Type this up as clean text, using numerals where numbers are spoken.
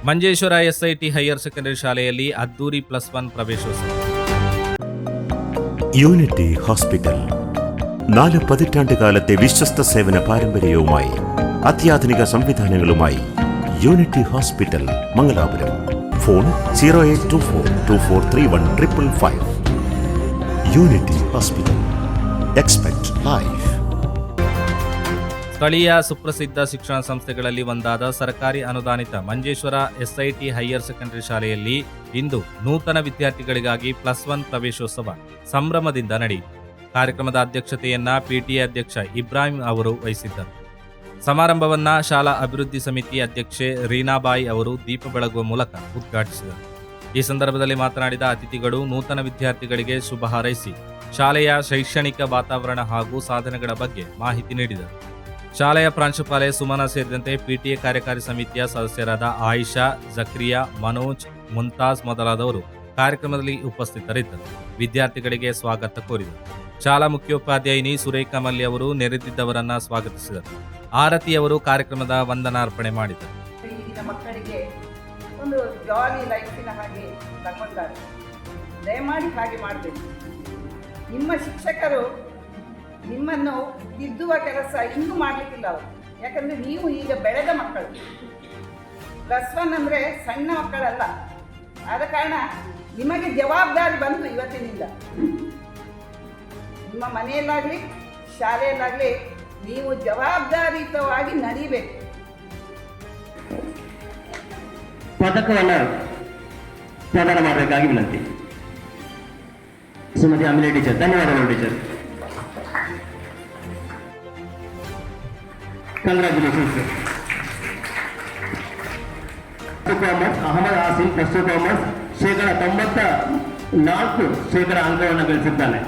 Manjeshwar SIT higher secondary ಶಾಲೆಯಲ್ಲಿ ಅದ್ದೂರಿ +1 പ്രവേശോത്സവം. Unity hospital 4 പതിറ്റാണ്ട് കാലത്തെ വിശ്വസ്ത സേവന പാരമ്പര്യവുമായി അത്യാധുനിക സംവിധാനങ്ങളുമായി Unity Hospital Mangalapuram. Phone 0824243155. Unity Hospital. Expect life. ಸ್ಥಳೀಯ ಸುಪ್ರಸಿದ್ಧ ಶಿಕ್ಷಣ ಸಂಸ್ಥೆಗಳಲ್ಲಿ ಒಂದಾದ ಸರ್ಕಾರಿ ಅನುದಾನಿತ ಮಂಜೇಶ್ವರ ಎಸ್ಐಟಿ ಹೈಯರ್ ಸೆಕೆಂಡರಿ ಶಾಲೆಯಲ್ಲಿ ಇಂದು ನೂತನ ವಿದ್ಯಾರ್ಥಿಗಳಿಗಾಗಿ +1 ಪ್ರವೇಶೋತ್ಸವ ಸಂಭ್ರಮದಿಂದ ನಡೆಯಿತು. ಕಾರ್ಯಕ್ರಮದ ಅಧ್ಯಕ್ಷತೆಯನ್ನ ಪಿಟಿಎ ಅಧ್ಯಕ್ಷ ಇಬ್ರಾಹಿಂ ಅವರು ವಹಿಸಿದ್ದರು. ಸಮಾರಂಭವನ್ನ ಶಾಲಾ ಅಭಿವೃದ್ಧಿ ಸಮಿತಿ ಅಧ್ಯಕ್ಷೆ ರೀನಾಬಾಯಿ ಅವರು ದೀಪ ಬೆಳಗುವ ಮೂಲಕ ಉದ್ಘಾಟಿಸಿದರು. ಈ ಸಂದರ್ಭದಲ್ಲಿ ಮಾತನಾಡಿದ ಅತಿಥಿಗಳು ನೂತನ ವಿದ್ಯಾರ್ಥಿಗಳಿಗೆ ಶುಭ ಹಾರೈಸಿ ಶಾಲೆಯ ಶೈಕ್ಷಣಿಕ ವಾತಾವರಣ ಹಾಗೂ ಸಾಧನೆಗಳ ಬಗ್ಗೆ ಮಾಹಿತಿ ನೀಡಿದರು. ಶಾಲೆಯ ಪ್ರಾಂಶುಪಾಲೆ ಸುಮನಾ ಸೇರಿದಂತೆ ಪಿಟಿಎ ಕಾರ್ಯಕಾರಿ ಸಮಿತಿಯ ಸದಸ್ಯರಾದ ಆಯಿಷಾ, ಜಕ್ರಿಯಾ, ಮನೋಜ್, ಮುಂತಾಜ್ ಮೊದಲಾದವರು ಕಾರ್ಯಕ್ರಮದಲ್ಲಿ ಉಪಸ್ಥಿತರಿದ್ದರು. ವಿದ್ಯಾರ್ಥಿಗಳಿಗೆ ಸ್ವಾಗತ ಕೋರಿದರು. ಶಾಲಾ ಮುಖ್ಯೋಪಾಧ್ಯಾಯಿನಿ ಸುರೇಖಾ ಮಲ್ಲಿ ಅವರು ನೆರೆದಿದ್ದವರನ್ನ ಸ್ವಾಗತಿಸಿದರು. ಆರತಿ ಅವರು ಕಾರ್ಯಕ್ರಮದ ವಂದನಾರ್ಪಣೆ ಮಾಡಿದರು. ಈಗಿನ ಮಕ್ಕಳಿಗೆ ಒಂದು ಜಾಲಿ ಲೈಫಿನ ಹಾಗೆ ತಗೊಂಡಾರೆ, ದಯಮಾಡಿ ಹಾಗೆ ಮಾಡಬೇಕು. ನಿಮ್ಮ ಶಿಕ್ಷಕರು ನಿಮ್ಮನ್ನು ತಿದ್ದುವ ಕೆಲಸ ಇನ್ನೂ ಮಾಡಲಿಕ್ಕಿಲ್ಲ ಅವರು, ಯಾಕಂದರೆ ನೀವು ಈಗ ಬೆಳೆದ ಮಕ್ಕಳು. +1 ಅಂದರೆ ಸಣ್ಣ ಮಕ್ಕಳಲ್ಲ. ಆದ ಕಾರಣ ನಿಮಗೆ ಜವಾಬ್ದಾರಿ ಬಂತು ಇವತ್ತಿನಿಂದ. ನಿಮ್ಮ ಮನೆಯಲ್ಲಾಗಲಿ ಶಾಲೆಯಲ್ಲಾಗಲಿ ನೀವು ಜವಾಬ್ದಾರಿಯುತವಾಗಿ ನಡೀಬೇಕು. ಪದಕವನ್ನು ಪ್ರದಾನ ಮಾಡಬೇಕಾಗಿ ವಿನಂತಿ. ಸುಮತಿ ಆಮೇಲೆ ಟೀಚರ್. ಧನ್ಯವಾದಗಳು teacher. Congratulations. Commerce Ahmad Asim commerce 94% ಅಂಕವನ್ನು ಗಳಿಸಿದ್ದಾನೆ.